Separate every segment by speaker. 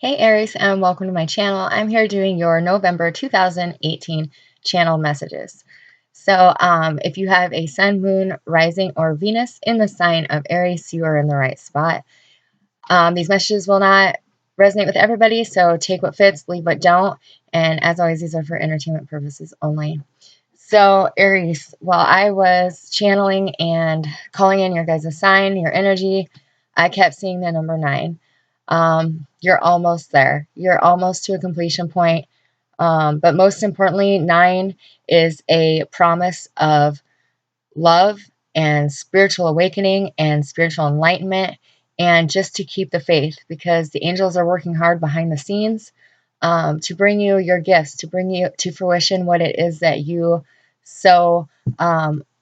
Speaker 1: Hey Aries, and welcome to my channel. I'm here doing your November 2018 channel messages. So if you have a sun, moon, rising, or Venus in the sign of Aries, you are in the right spot. These messages will not resonate with everybody, so take what fits, leave what don't. And as always, these are for entertainment purposes only. So Aries, while I was channeling and calling in your guys' sign, your energy, I kept seeing the number 9. You're almost there. You're almost to a completion point. But most importantly, 9 is a promise of love and spiritual awakening and spiritual enlightenment, and just to keep the faith, because the angels are working hard behind the scenes to bring you your gifts, to bring you to fruition what it is that you so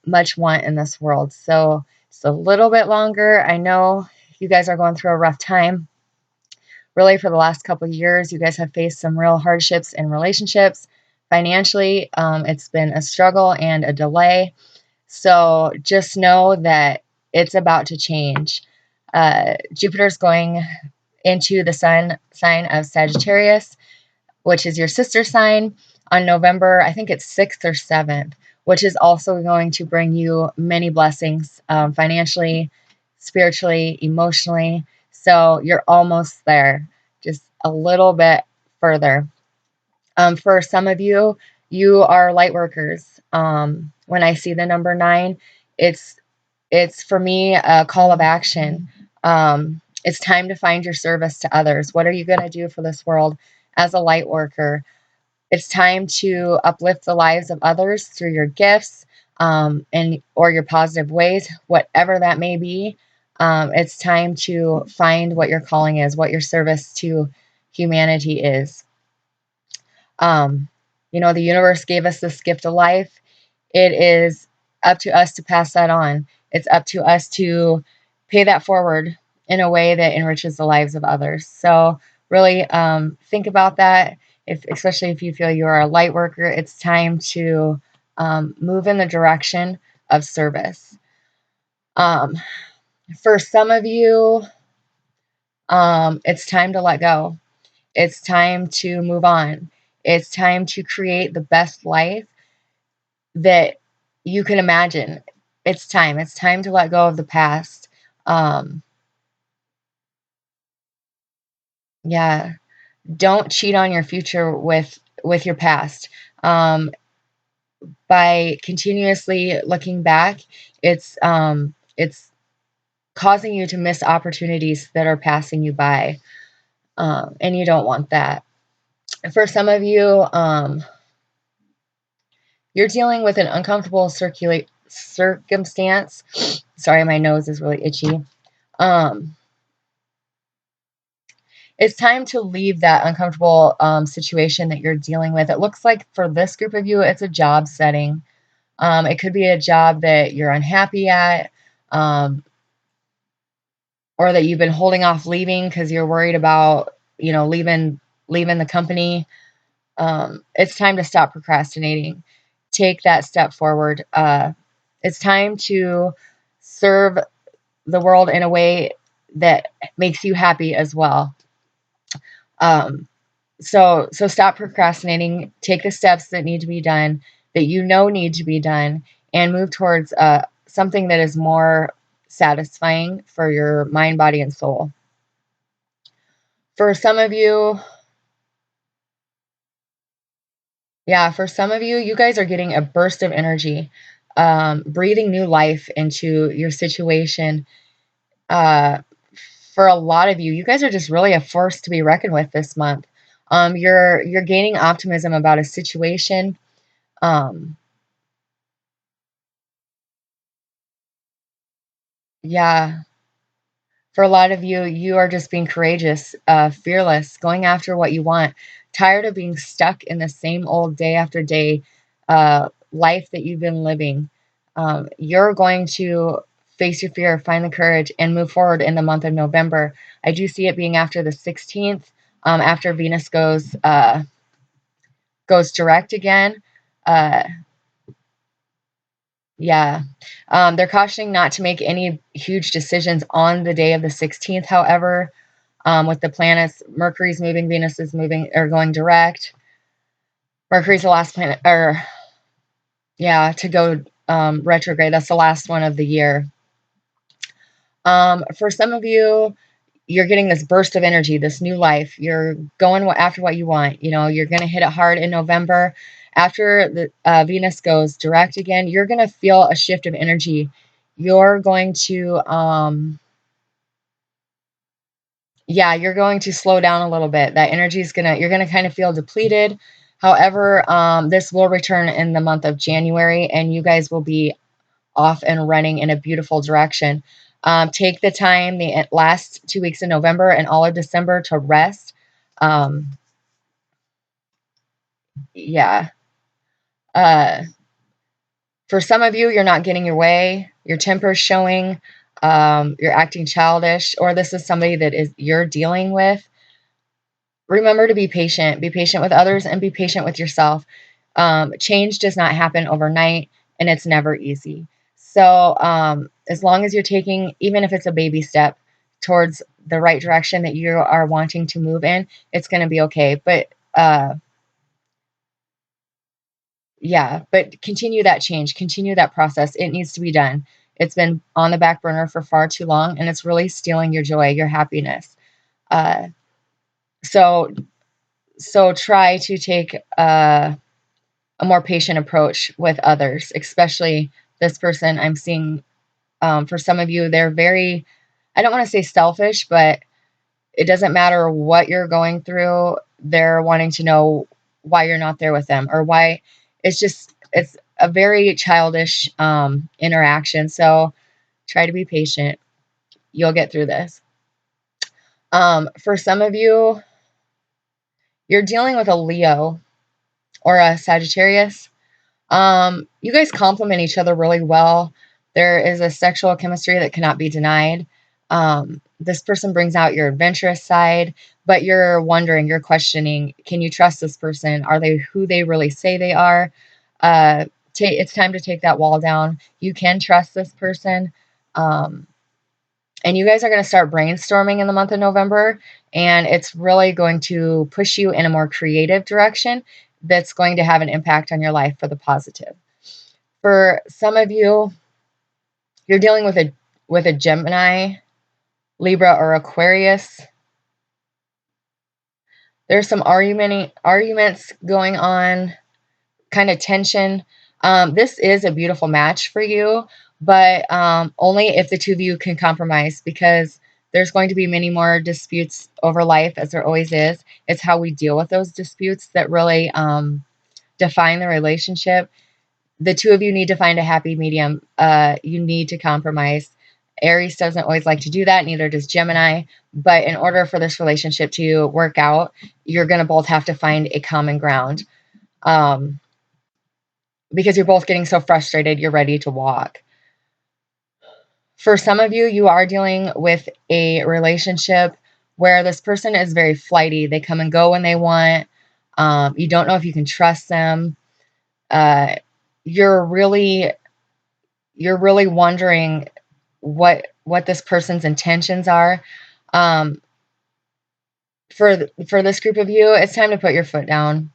Speaker 1: much want in this world. So it's a little bit longer. I know you guys are going through a rough time. Really, for the last couple of years, you guys have faced some real hardships in relationships. Financially, it's been a struggle and a delay. So just know that it's about to change. Jupiter's going into the sun sign of Sagittarius, which is your sister sign, on November, I think it's 6th or 7th, which is also going to bring you many blessings financially, spiritually, emotionally. So you're almost there, just a little bit further. For some of you, you are light workers. When I see the number 9, it's for me a call of action. It's time to find your service to others. What are you going to do for this world as a light worker? It's time to uplift the lives of others through your gifts and or your positive ways, whatever that may be. It's time to find what your calling is, what your service to humanity is. The universe gave us this gift of life. It is up to us to pass that on. It's up to us to pay that forward in a way that enriches the lives of others. So really think about that. Especially if you feel you are a light worker, it's time to move in the direction of service. For some of you, it's time to let go. It's time to move on. It's time to create the best life that you can imagine. It's time. It's time to let go of the past. Yeah. Don't cheat on your future with your past. By continuously looking back, it's causing you to miss opportunities that are passing you by, and you don't want that. For some of you, you're dealing with an uncomfortable circumstance. Sorry, my nose is really itchy. It's time to leave that uncomfortable situation that you're dealing with. It looks like for this group of you, it's a job setting. It could be a job that you're unhappy at, or that you've been holding off leaving because you're worried about, leaving the company. It's time to stop procrastinating. Take that step forward. It's time to serve the world in a way that makes you happy as well. So stop procrastinating. Take the steps that need to be done, that need to be done, and move towards something that is more satisfying for your mind, body, and soul. For some of you, you guys are getting a burst of energy, breathing new life into your situation. For a lot of you, you guys are just really a force to be reckoned with this month. You're gaining optimism about a situation. Yeah, for a lot of you, you are just being courageous, fearless, going after what you want, tired of being stuck in the same old day after day life that you've been living. You're going to face your fear, find the courage, and move forward in the month of November. I do see it being after the 16th, after Venus goes direct again. Uh, yeah. They're cautioning not to make any huge decisions on the day of the 16th, however. with the planets. Mercury's moving, Venus is moving, or going direct. Mercury's the last planet, or yeah, to go retrograde. That's the last one of the year. For some of you, you're getting this burst of energy, this new life. You're going after what you want. You know, you're going to hit it hard in November. After the Venus goes direct again, you're going to feel a shift of energy. You're going to, you're going to slow down a little bit. That energy is you're going to kind of feel depleted. However, this will return in the month of January, and you guys will be off and running in a beautiful direction. Take the time, the last 2 weeks in November and all of December, to rest. Yeah. For some of you, you're not getting your way. Your temper's showing. You're acting childish, or this is somebody that you're dealing with. Remember to be patient. Be patient with others and be patient with yourself. Change does not happen overnight, and it's never easy. So as long as you're taking, even if it's a baby step, towards the right direction that you are wanting to move in, it's going to be okay. But but continue that change, continue that process. It needs to be done. It's been on the back burner for far too long, and it's really stealing your joy, your happiness. So try to take a more patient approach with others, especially this person I'm seeing. For some of you, they're very, I don't want to say selfish, but it doesn't matter what you're going through. They're wanting to know why you're not there with them, or why. It's a very childish interaction. So try to be patient. You'll get through this. For some of you, you're dealing with a Leo or a Sagittarius. You guys complement each other really well. There is a sexual chemistry that cannot be denied. This person brings out your adventurous side, but you're wondering, you're questioning, can you trust this person? Are they who they really say they are? It's time to take that wall down. You can trust this person. And you guys are going to start brainstorming in the month of November, and it's really going to push you in a more creative direction that's going to have an impact on your life for the positive. For some of you, you're dealing with a Gemini, Libra, or Aquarius. There's some arguments going on, kind of tension. This is a beautiful match for you, but only if the two of you can compromise, because there's going to be many more disputes over life, as there always is. It's how we deal with those disputes that really define the relationship. The two of you need to find a happy medium. You need to compromise. Aries doesn't always like to do that, neither does Gemini. But in order for this relationship to work out, you're going to both have to find a common ground. Because you're both getting so frustrated, you're ready to walk. For some of you, you are dealing with a relationship where this person is very flighty. They come and go when they want. You don't know if you can trust them. You're really wondering what this person's intentions are. For this group of you, it's time to put your foot down.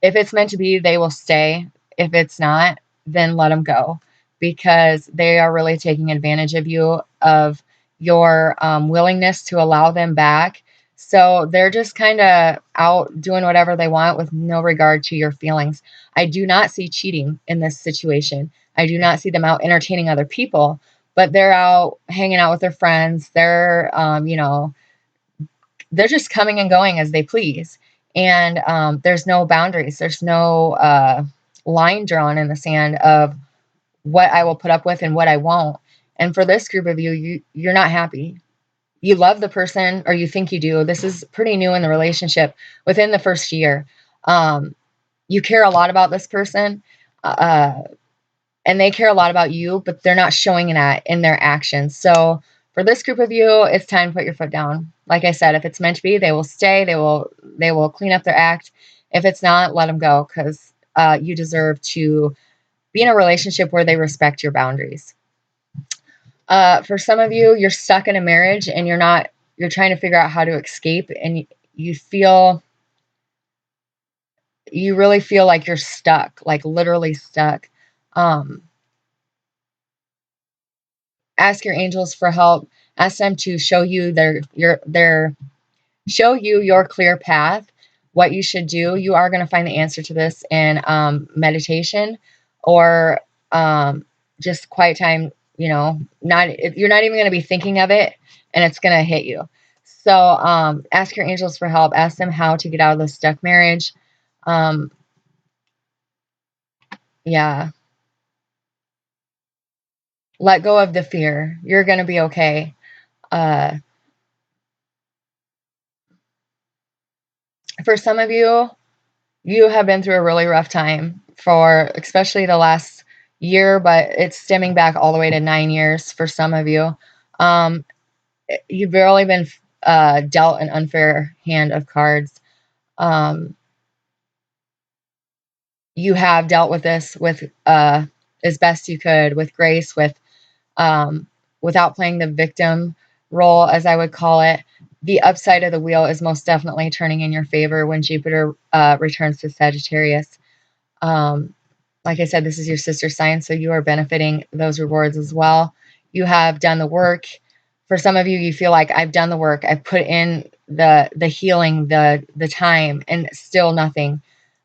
Speaker 1: If it's meant to be, they will stay. If it's not, then let them go, because they are really taking advantage of you, of your willingness to allow them back. So they're just kind of out doing whatever they want with no regard to your feelings. I do not see cheating in this situation. I do not see them out entertaining other people, but they're out hanging out with their friends. They're, they're just coming and going as they please. And there's no boundaries. There's no line drawn in the sand of what I will put up with and what I won't. And for this group of you, you're not happy. You love the person, or you think you do. This is pretty new in the relationship. Within the first year, you care a lot about this person, and they care a lot about you, but they're not showing that in their actions. So for this group of you, it's time to put your foot down. Like I said, if it's meant to be, they will stay. They will clean up their act. If it's not, let them go, because you deserve to be in a relationship where they respect your boundaries. For some of you, you're stuck in a marriage and you're not you're trying to figure out how to escape, and you really feel like you're stuck, like literally stuck. Ask your angels for help. Ask them to show you your clear path, what you should do. You are going to find the answer to this in meditation, or just quiet time. You're not even going to be thinking of it, and it's going to hit you. So ask your angels for help. Ask them how to get out of this stuck marriage. Yeah. Let go of the fear. You're going to be okay. For some of you, you have been through a really rough time for especially the last year, but it's stemming back all the way to 9 years for some of you. You've really been dealt an unfair hand of cards. You have dealt with this with as best you could, with grace, without playing the victim role, as I would call it. The upside of the wheel is most definitely turning in your favor when Jupiter returns to Sagittarius. Like I said, this is your sister sign, so you are benefiting those rewards as well. You have done the work. For some of you, you feel like I've done the work. I've put in the healing, the time, and still nothing.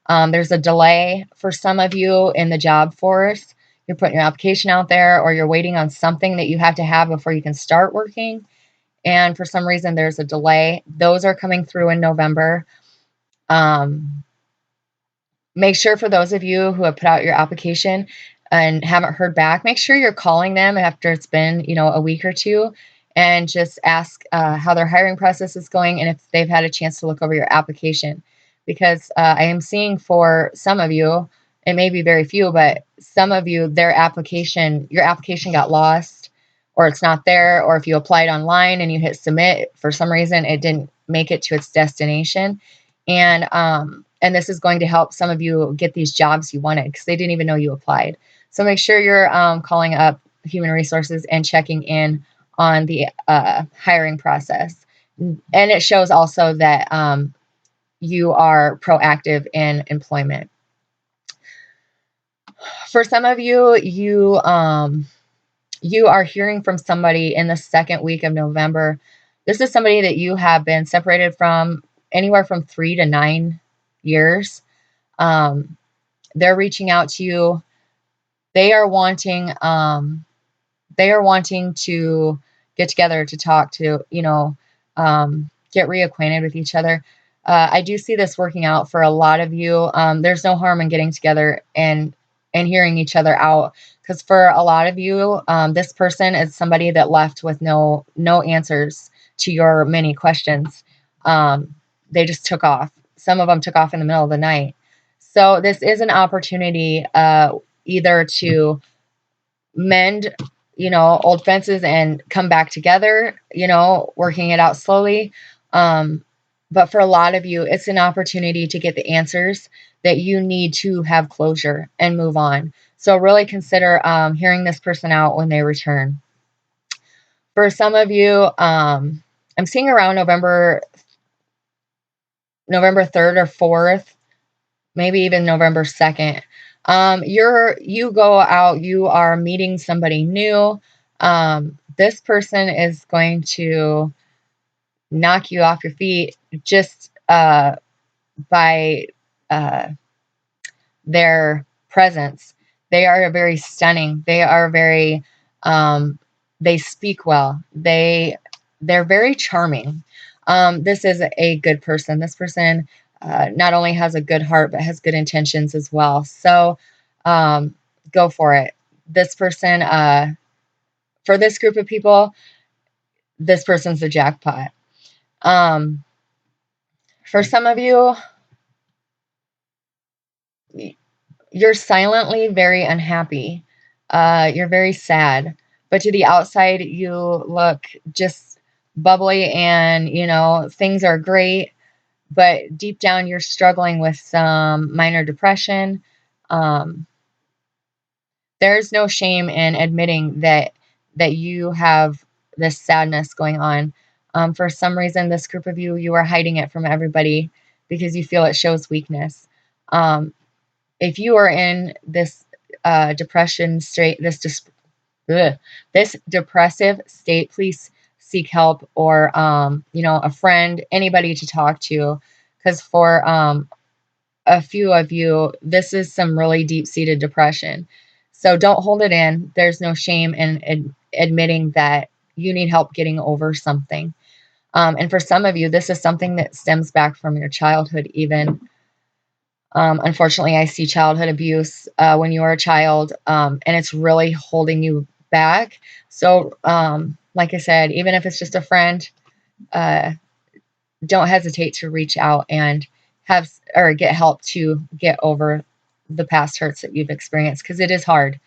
Speaker 1: There's a delay for some of you in the job force. You're putting your application out there, or you're waiting on something that you have to have before you can start working. And for some reason, there's a delay. Those are coming through in November. Make sure, for those of you who have put out your application and haven't heard back, make sure you're calling them after it's been, a week or two, and just ask how their hiring process is going and if they've had a chance to look over your application. Because I am seeing for some of you, it may be very few, but some of you, your application got lost, or it's not there, or if you applied online and you hit submit, for some reason it didn't make it to its destination. And this is going to help some of you get these jobs you wanted because they didn't even know you applied. So make sure you're calling up human resources and checking in on the hiring process. And it shows also that you are proactive in employment. For some of you, you are hearing from somebody in the second week of November. This is somebody that you have been separated from anywhere from 3 to 9 years. They're reaching out to you. They are wanting to get together to talk, to, get reacquainted with each other. I do see this working out for a lot of you. There's no harm in getting together and hearing each other out, because for a lot of you, this person is somebody that left with no answers to your many questions. They just took off. Some of them took off in the middle of the night. So this is an opportunity either to mend, old fences and come back together, working it out slowly. But for a lot of you, it's an opportunity to get the answers that you need to have closure and move on. So really consider hearing this person out when they return. For some of you, I'm seeing around November 3rd or 4th, maybe even November 2nd. You go out, you are meeting somebody new. This person is going to knock you off your feet just by their presence. They are very stunning. They are very, they speak well. They're very charming. This is a good person. This person not only has a good heart, but has good intentions as well. So go for it. This person, for this group of people, this person's the jackpot. For some of you, you're silently very unhappy. You're very sad. But to the outside, you look just bubbly and, things are great. But deep down, you're struggling with some minor depression. There's no shame in admitting that you have this sadness going on. For some reason, this group of you are hiding it from everybody because you feel it shows weakness. If you are in this depression state, this depressive state, please seek help, or a friend, anybody to talk to, because for a few of you, this is some really deep-seated depression. So don't hold it in. There's no shame in admitting that you need help getting over something. And for some of you, this is something that stems back from your childhood even. Unfortunately, I see childhood abuse when you were a child, and it's really holding you back. So, like I said, even if it's just a friend, don't hesitate to reach out and get help to get over the past hurts that you've experienced, because it is hard.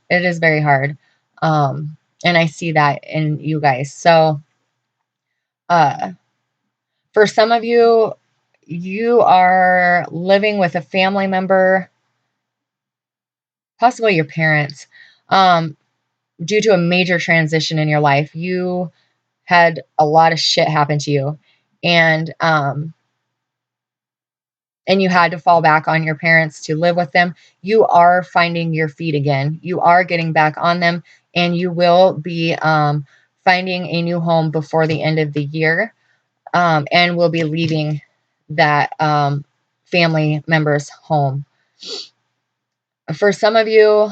Speaker 1: It is very hard. And I see that in you guys. So, for some of you, you are living with a family member, possibly your parents, due to a major transition in your life. You had a lot of shit happen to you, and you had to fall back on your parents to live with them. You are finding your feet again. You are getting back on them, and you will be finding a new home before the end of the year, and will be leaving that family member's home. For some of you,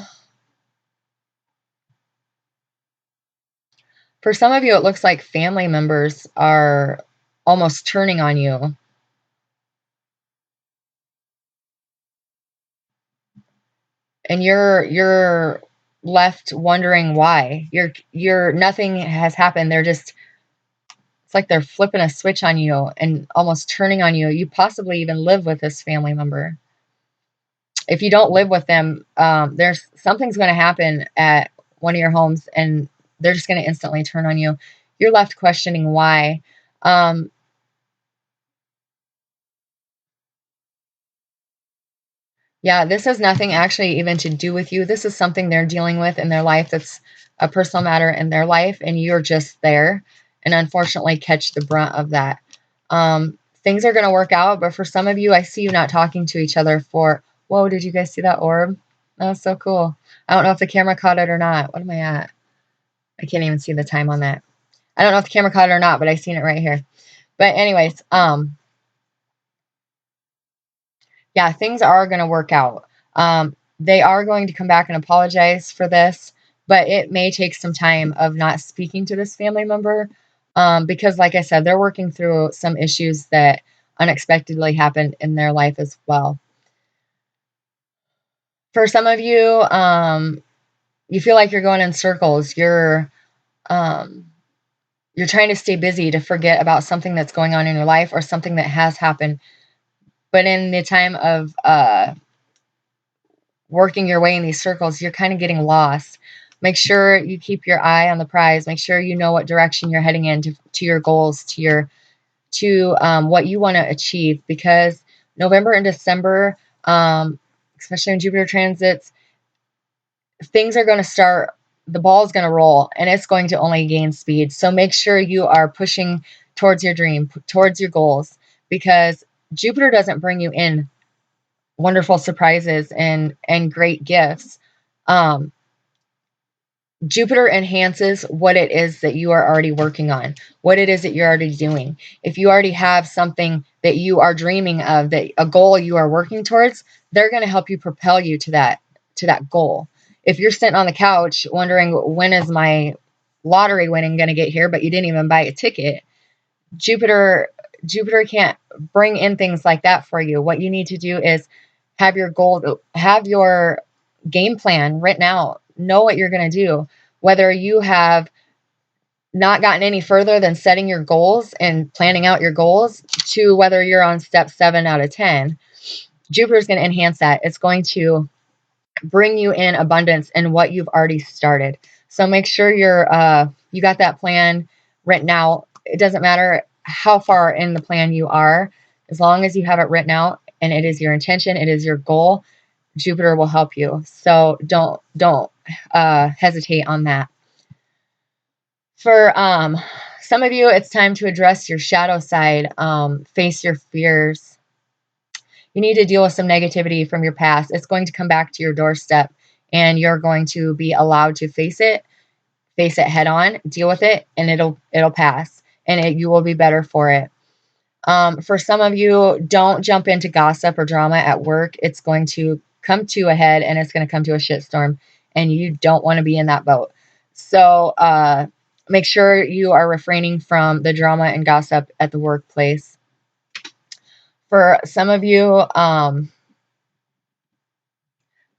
Speaker 1: it looks like family members are almost turning on you. And you're left wondering why. You're nothing has happened. It's like they're flipping a switch on you and almost turning on you. You possibly even live with this family member. If you don't live with them, there's something's going to happen at one of your homes, and they're just going to instantly turn on you. You're left questioning why. Yeah, this has nothing actually even to do with you. This is something they're dealing with in their life that's a personal matter in their life, and you're just there, and unfortunately catch the brunt of that. Things are going to work out, but for some of you, I see you not talking to each other for, whoa, did you guys see that orb? That was so cool. I don't know if the camera caught it or not. What am I at? I can't even see the time on that. I don't know if the camera caught it or not, but I seen it right here. But anyways, yeah, things are going to work out. They are going to come back and apologize for this, but it may take some time of not speaking to this family member, because, like I said, they're working through some issues that unexpectedly happened in their life as well. For some of you, you feel like you're going in circles. You're trying to stay busy to forget about something that's going on in your life or something that has happened. But in the time of working your way in these circles, you're kind of getting lost. Make sure you keep your eye on the prize. Make sure you know what direction you're heading in to your goals, to what you want to achieve, because November and December, especially in Jupiter transits, things are going to start, the ball is going to roll, and it's going to only gain speed. So make sure you are pushing towards your dream, towards your goals, because Jupiter doesn't bring you in wonderful surprises and great gifts. Jupiter enhances what it is that you are already working on, what it is that you're already doing. If you already have something that you are dreaming of, that a goal you are working towards, they're going to help you propel you to that goal. If you're sitting on the couch wondering, when is my lottery winning going to get here, but you didn't even buy a ticket, Jupiter can't bring in things like that for you. What you need to do is have your goal, have your game plan written out, know what you're going to do. Whether you have not gotten any further than setting your goals and planning out your goals, to whether you're on step 7 out of 10, Jupiter is going to enhance that. It's going to bring you in abundance in what you've already started. So make sure you got that plan written out. It doesn't matter how far in the plan you are, as long as you have it written out and it is your intention, it is your goal, Jupiter will help you. So don't hesitate on that. For Some of you, it's time to address your shadow side, face your fears. You need to deal with some negativity from your past. It's going to come back to your doorstep, and you're going to be allowed to face it head on, deal with it, and it'll pass, and you will be better for it. For some of you, don't jump into gossip or drama at work. It's going to come to a head, and it's going to come to a shitstorm, and you don't want to be in that boat. So make sure you are refraining from the drama and gossip at the workplace. For some of you,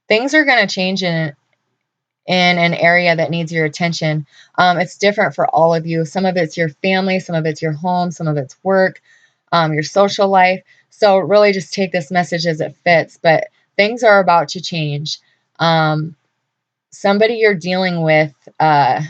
Speaker 1: things are going to change in an area that needs your attention. It's different for all of you. Some of it's your family, some of it's your home, some of it's work, your social life. So really just take this message as it fits, but things are about to change. Somebody you're dealing with that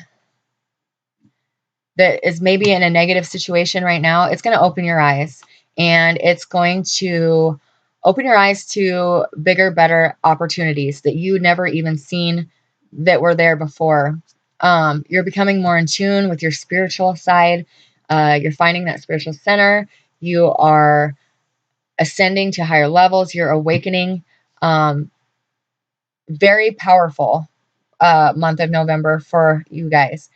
Speaker 1: is maybe in a negative situation right now, it's going to open your eyes, and it's going to open your eyes to bigger, better opportunities that you never even seen that were there before. You're becoming more in tune with your spiritual side. You're finding that spiritual center. You are ascending to higher levels. You're awakening. Very powerful month of November for you guys.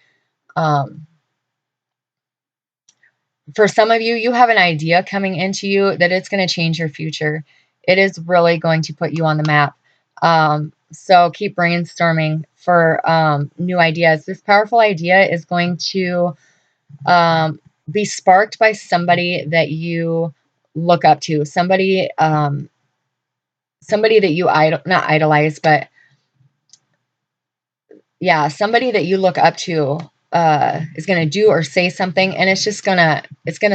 Speaker 1: For some of you, you have an idea coming into you that it's going to change your future. It is really going to put you on the map. So keep brainstorming for new ideas. This powerful idea is going to be sparked by somebody that you look up to, somebody that you not idolize, but yeah, somebody that you look up to is going to do or say something, and it's going to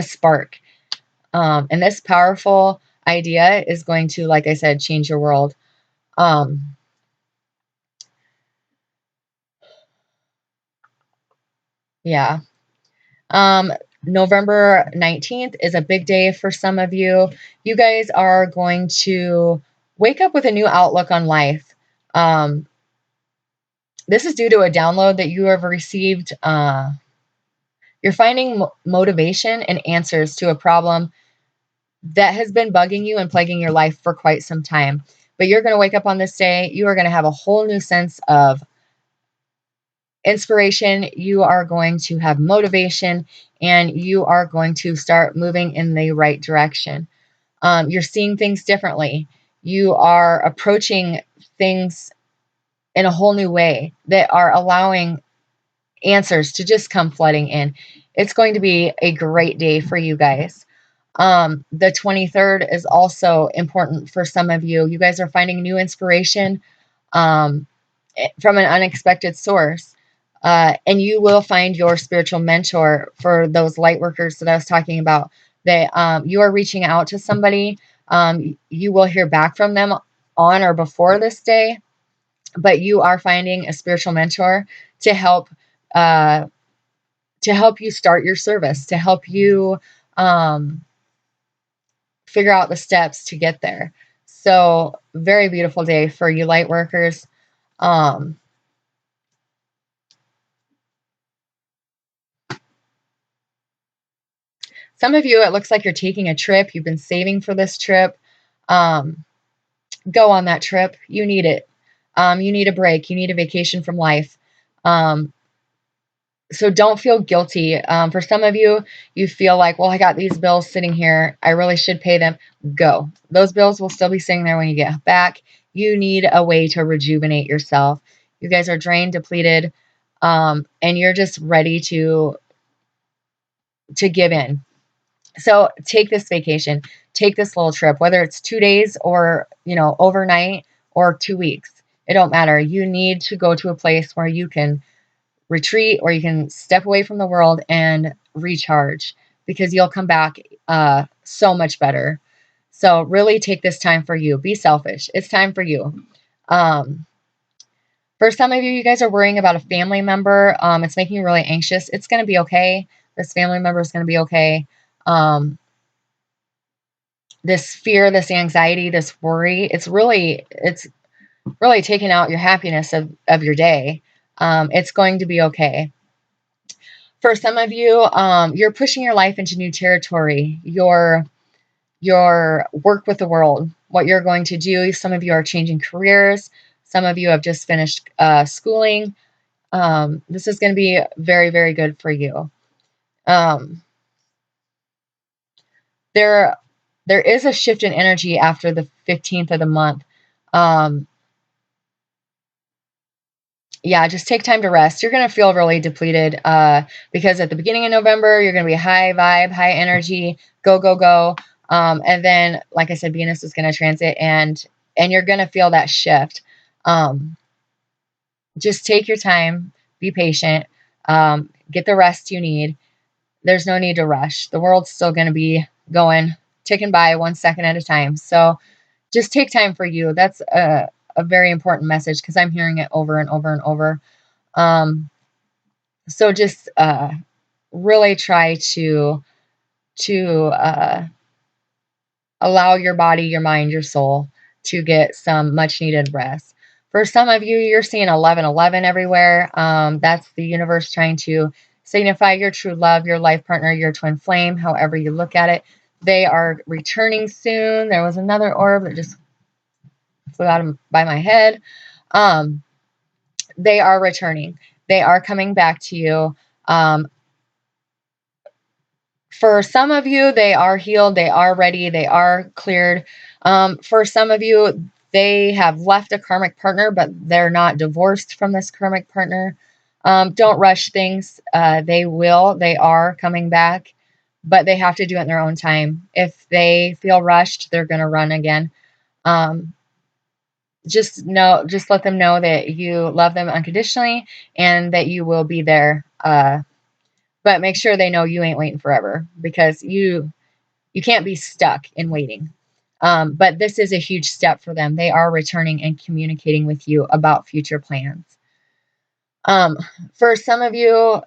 Speaker 1: spark. And this powerful idea is going to, like I said, change your world. Yeah. November 19th is a big day for some of you. You guys are going to wake up with a new outlook on life. This is due to a download that you have received. You're finding motivation and answers to a problem that has been bugging you and plaguing your life for quite some time. But you're going to wake up on this day. You are going to have a whole new sense of inspiration. You are going to have motivation, and you are going to start moving in the right direction. You're seeing things differently. You are approaching things in a whole new way that are allowing answers to just come flooding in. It's going to be a great day for you guys. The 23rd is also important for some of you. You guys are finding new inspiration from an unexpected source. And you will find your spiritual mentor for those light workers that I was talking about, that you are reaching out to somebody. You will hear back from them on or before this day, but you are finding a spiritual mentor to help you start your service, to help you figure out the steps to get there. So very beautiful day for you light workers. Some of you, it looks like you're taking a trip. You've been saving for this trip. Go on that trip. You need it. You need a break. You need a vacation from life. So don't feel guilty. For some of you, you feel like, well, I got these bills sitting here. I really should pay them. Go. Those bills will still be sitting there when you get back. You need a way to rejuvenate yourself. You guys are drained, depleted, and you're just ready to give in. So take this vacation, take this little trip, whether it's 2 days or, overnight or 2 weeks. It don't matter. You need to go to a place where you can retreat, or you can step away from the world and recharge, because you'll come back so much better. So really take this time for you. Be selfish. It's time for you. For some of you, you guys are worrying about a family member. It's making you really anxious. It's going to be okay. This family member is going to be okay. This fear, this anxiety, this worry, it's really taking out your happiness of your day. It's going to be okay. For some of you, you're pushing your life into new territory. Your work with the world, what you're going to do. Some of you are changing careers. Some of you have just finished schooling. This is going to be very, very good for you. There is a shift in energy after the 15th of the month. Yeah, just take time to rest. You're going to feel really depleted because at the beginning of November, you're going to be high vibe, high energy, go, go, go. And then, like I said, Venus is going to transit and you're going to feel that shift. Just take your time, be patient, get the rest you need. There's no need to rush. The world's still going to be going, ticking by 1 second at a time. So just take time for you. That's a very important message because I'm hearing it over and over and over. So just really try to allow your body, your mind, your soul to get some much needed rest. For some of you, you're seeing 1111 everywhere. That's the universe trying to signify your true love, your life partner, your twin flame, however you look at it. They are returning soon. There was another orb that just flew out by my head. They are returning. They are coming back to you. For some of you, they are healed, they are ready, they are cleared. For some of you, they have left a karmic partner, but they're not divorced from this karmic partner. Don't rush things. They are coming back, but they have to do it in their own time. If they feel rushed, they're going to run again. Just let them know that you love them unconditionally and that you will be there. But make sure they know you ain't waiting forever because you can't be stuck in waiting. But this is a huge step for them. They are returning and communicating with you about future plans. For some of you,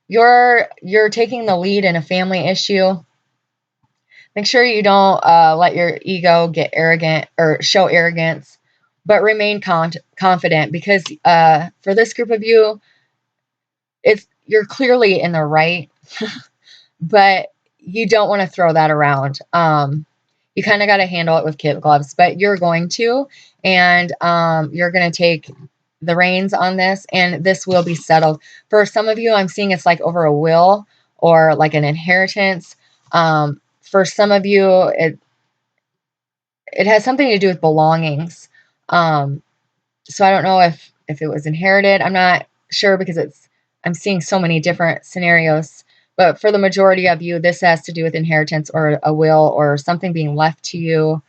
Speaker 1: you're taking the lead in a family issue. Make sure you don't let your ego get arrogant or show arrogance, but remain confident because for this group of you, you're clearly in the right, but you don't want to throw that around. You kind of got to handle it with kid gloves, but you're going to, and you're going to take the reins on this, and this will be settled. For some of you, I'm seeing it's like over a will or like an inheritance. For some of you, it has something to do with belongings. So I don't know if it was inherited. I'm not sure because I'm seeing so many different scenarios. But for the majority of you, this has to do with inheritance or a will or something being left to you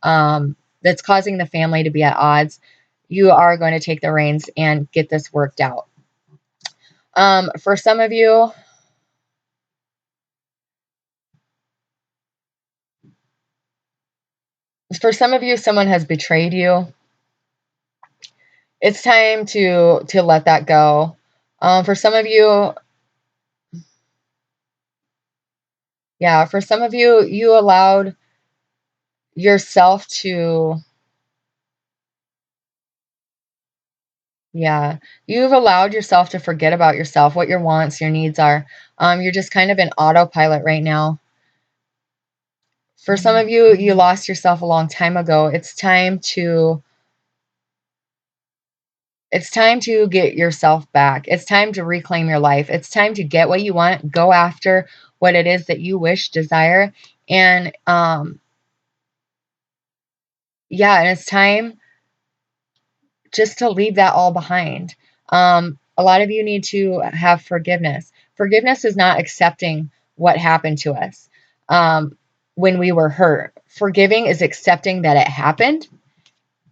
Speaker 1: that's causing the family to be at odds. You are going to take the reins and get this worked out. For some of you, someone has betrayed you. It's time to let that go. For some of you, yeah, for some of you, you allowed yourself to, yeah, you've allowed yourself to forget about yourself, what your wants, your needs are. You're just kind of in autopilot right now. For some of you, you lost yourself a long time ago. It's time to get yourself back. It's time to reclaim your life. It's time to get what you want, go after what it is that you wish, desire, and yeah, and it's time just to leave that all behind. A lot of you need to have forgiveness. Forgiveness is not accepting what happened to us when we were hurt. Forgiving is accepting that it happened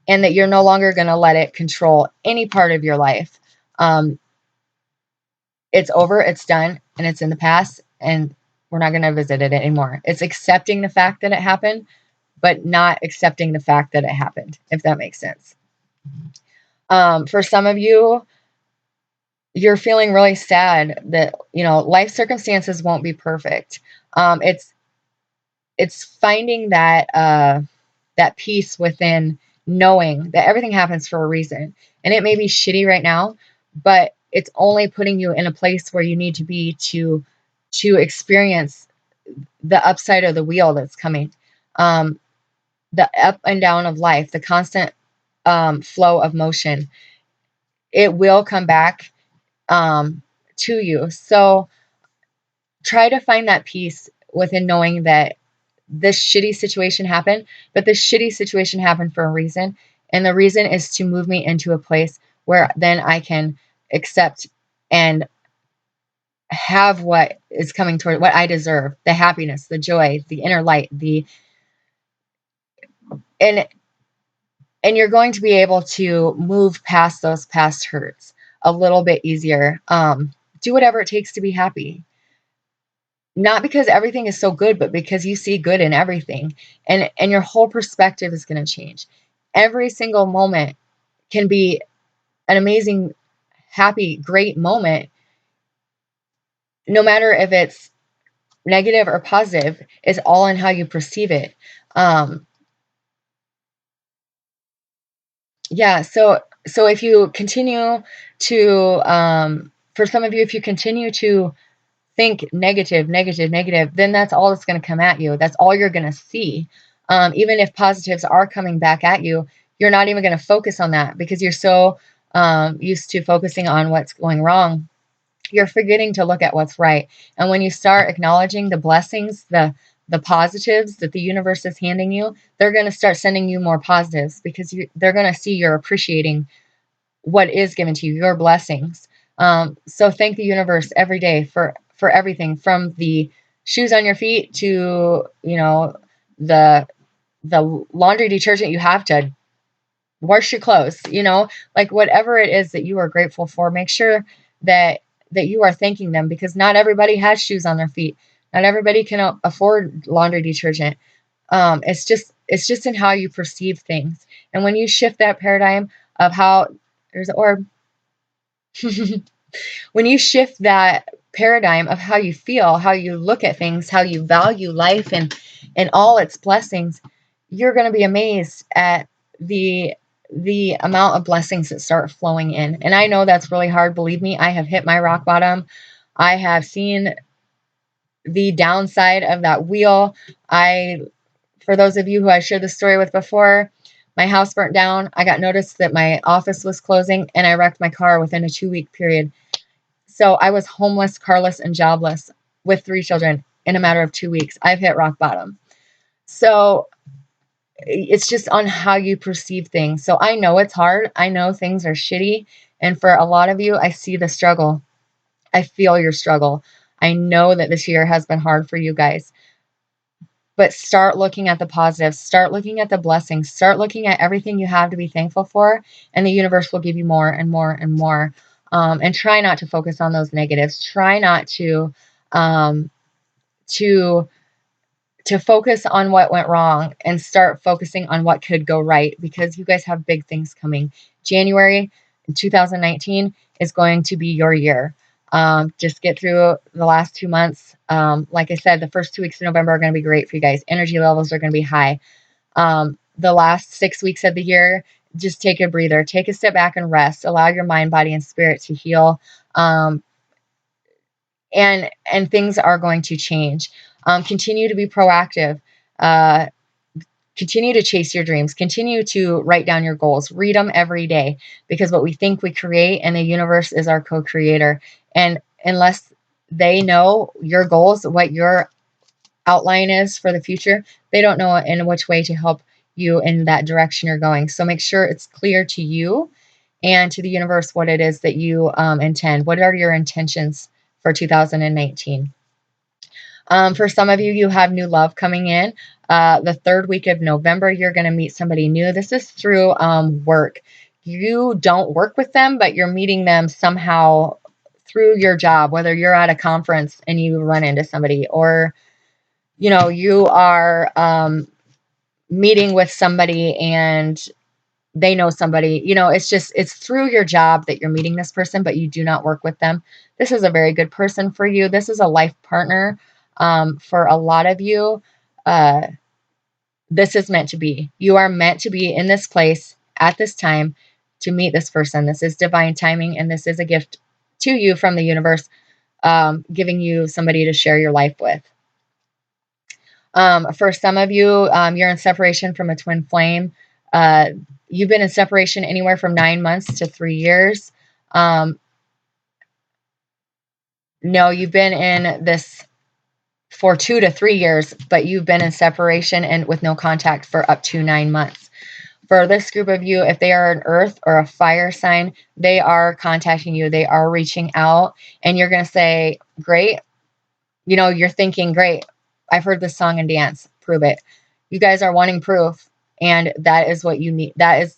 Speaker 1: and that you're no longer going to let it control any part of your life. It's over, it's done, and it's in the past, and we're not going to visit it anymore. It's accepting the fact that it happened, but not accepting the fact that it happened, if that makes sense. For some of you, you're feeling really sad that, life circumstances won't be perfect. It's finding that peace within knowing that everything happens for a reason. And it may be shitty right now, but it's only putting you in a place where you need to be to experience the upside of the wheel that's coming, the up and down of life, the constant flow of motion. It will come back to you. So try to find that peace within knowing that this shitty situation happened, but this shitty situation happened for a reason. And the reason is to move me into a place where then I can accept and have what is coming toward what I deserve, the happiness, the joy, the inner light, and you're going to be able to move past those past hurts a little bit easier. Do whatever it takes to be happy. Not because everything is so good, but because you see good in everything, and your whole perspective is going to change. Every single moment can be an amazing, happy, great moment, no matter if it's negative or positive. It's all in how you perceive it. Yeah, so if you continue to for some of you, if you continue to think negative, negative, negative, then that's all that's going to come at you. That's all you're going to see. Even if positives are coming back at you, you're not even going to focus on that because you're so used to focusing on what's going wrong. You're forgetting to look at what's right. And when you start acknowledging the blessings, the positives that the universe is handing you, they're going to start sending you more positives because they're going to see you're appreciating what is given to you, your blessings. So thank the universe every day for everything, from the shoes on your feet to, the laundry detergent you have to wash your clothes, like whatever it is that you are grateful for, make sure that you are thanking them, because not everybody has shoes on their feet. Not everybody can afford laundry detergent. It's just in how you perceive things. And when you shift that paradigm of how there's an orb, when you shift that paradigm of how you feel, how you look at things, how you value life and all its blessings, you're going to be amazed at the amount of blessings that start flowing in. And I know that's really hard. Believe me, I have hit my rock bottom. I have seen the downside of that wheel. For those of you who I shared the story with before, my house burnt down. I got notice that my office was closing, and I wrecked my car within a 2-week period. So I was homeless, carless, and jobless with 3 children in a matter of 2 weeks. I've hit rock bottom. So it's just on how you perceive things. So I know it's hard. I know things are shitty. And for a lot of you, I see the struggle. I feel your struggle. I know that this year has been hard for you guys. But start looking at the positives. Start looking at the blessings. Start looking at everything you have to be thankful for. And the universe will give you more and more and more. And try not to focus on those negatives. Try not to focus on what went wrong and start focusing on what could go right, because you guys have big things coming. January 2019 is going to be your year. Just get through the last 2 months. Like I said, the first 2 weeks of November are going to be great for you guys. Energy levels are going to be high. The last 6 weeks of the year, just take a breather, take a step back and rest. Allow your mind, body, and spirit to heal. And things are going to change. Continue to be proactive. Continue to chase your dreams. Continue to write down your goals. Read them every day, because what we think we create, and the universe is our co-creator. And unless they know your goals, what your outline is for the future, they don't know in which way to help you in that direction you're going. So make sure it's clear to you and to the universe what it is that you intend. What are your intentions for 2019? For some of you, you have new love coming in. The 3rd week of November, you're going to meet somebody new. This is through work. You don't work with them, but you're meeting them somehow through your job, whether you're at a conference and you run into somebody, or, you are meeting with somebody and they know somebody. It's through your job that you're meeting this person, but you do not work with them. This is a very good person for you. This is a life partner. For a lot of you, this is meant to be. You are meant to be in this place at this time to meet this person. This is divine timing, and this is a gift to you from the universe, giving you somebody to share your life with. For some of you, you're in separation from a twin flame. You've been in separation anywhere from 9 months to 3 years. No, you've been in this for 2 to 3 years, but you've been in separation and with no contact for up to 9 months. For this group of you, if they are an earth or a fire sign, they are contacting you. They are reaching out, and you're going to say, great. You know, you're thinking, great. I've heard this song and dance. Prove it. You guys are wanting proof, and that is what you need. That is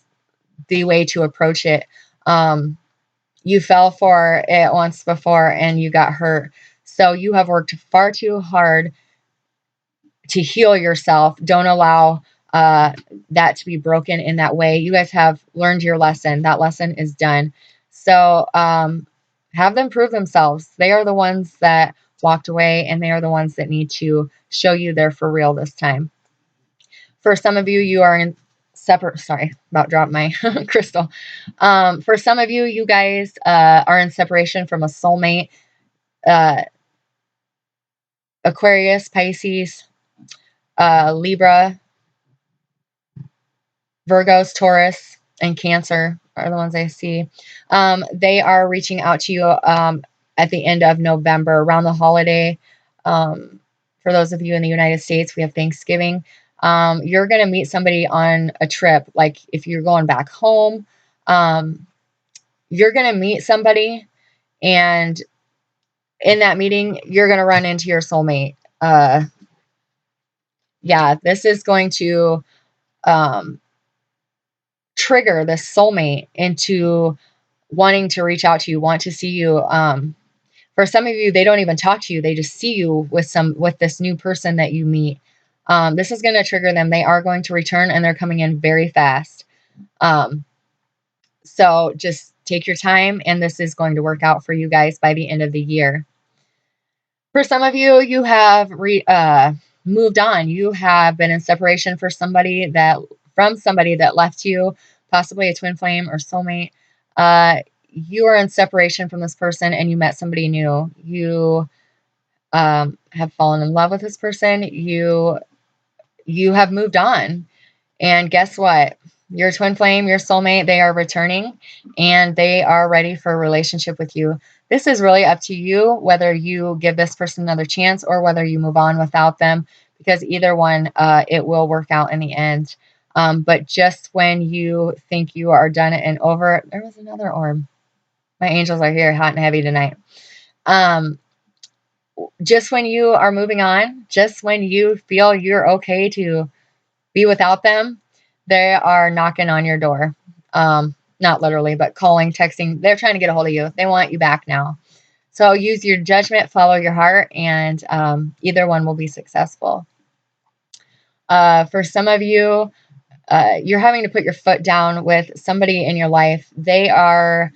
Speaker 1: the way to approach it. You fell for it once before and you got hurt. So you have worked far too hard to heal yourself. Don't allow that to be broken in that way. You guys have learned your lesson. That lesson is done. So have them prove themselves. They are the ones that walked away, and they are the ones that need to show you they're for real this time. For some of you, you are in separate, sorry, about dropped my crystal. For some of you, you guys are in separation from a soulmate, Aquarius, Pisces, Libra, Virgos, Taurus, and Cancer are the ones I see. They are reaching out to you at the end of November, around the holiday. For those of you in the United States, we have Thanksgiving. You're going to meet somebody on a trip. Like if you're going back home, you're going to meet somebody, and in that meeting, you're going to run into your soulmate. Yeah, this is going to trigger this soulmate into wanting to reach out to you, want to see you. For some of you, they don't even talk to you. They just see you with this new person that you meet. This is going to trigger them. They are going to return, and they're coming in very fast. So just take your time, and this is going to work out for you guys by the end of the year. For some of you, you have moved on. You have been in separation from somebody that left you, possibly a twin flame or soulmate. You are in separation from this person, and you met somebody new. You have fallen in love with this person. You have moved on. And guess what? Your twin flame, your soulmate, they are returning, and they are ready for a relationship with you. This is really up to you, whether you give this person another chance or whether you move on without them, because either one, it will work out in the end. But just when you think you are done and over, there was another orb. My angels are here hot and heavy tonight. Just when you are moving on, just when you feel you're okay to be without them, they are knocking on your door. Not literally, but calling, texting. They're trying to get a hold of you. They want you back now. So use your judgment, follow your heart, and either one will be successful. For some of you, you're having to put your foot down with somebody in your life. They are,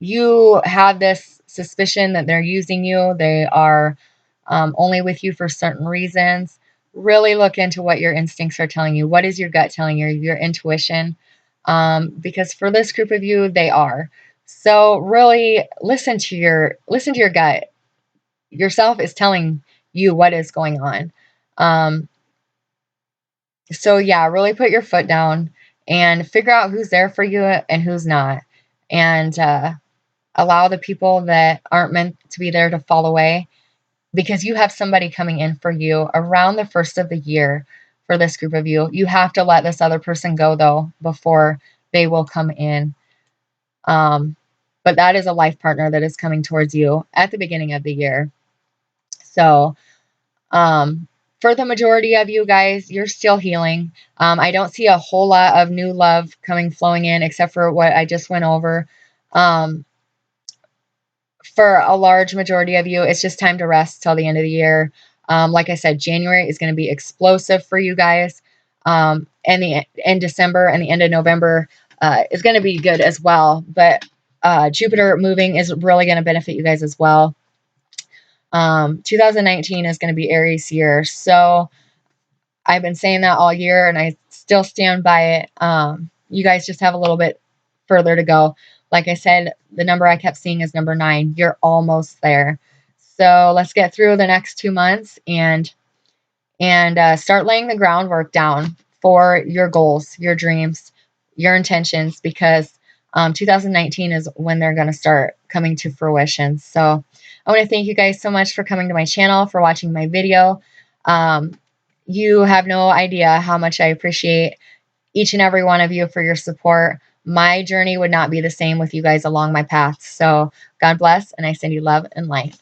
Speaker 1: you have this suspicion that they're using you. They are only with you for certain reasons. Really look into what your instincts are telling you. What is your gut telling you? Your intuition. Because for this group of you, they are. So really listen to your gut. Yourself is telling you what is going on. So yeah, really put your foot down and figure out who's there for you and who's not. And allow the people that aren't meant to be there to fall away, because you have somebody coming in for you around the first of the year. For this group of you, you have to let this other person go though before they will come in. But that is a life partner that is coming towards you at the beginning of the year. So for the majority of you guys, you're still healing. I don't see a whole lot of new love flowing in, except for what I just went over. For a large majority of you, it's just time to rest till the end of the year. Like I said, January is going to be explosive for you guys. And in December and the end of November is going to be good as well. But Jupiter moving is really going to benefit you guys as well. 2019 is going to be Aries year. So I've been saying that all year, and I still stand by it. You guys just have a little bit further to go. Like I said, the number I kept seeing is number 9. You're almost there. So let's get through the next 2 months and start laying the groundwork down for your goals, your dreams, your intentions, because 2019 is when they're going to start coming to fruition. So I want to thank you guys so much for coming to my channel, for watching my video. You have no idea how much I appreciate each and every one of you for your support. My journey would not be the same with you guys along my path. So God bless, and I send you love and light.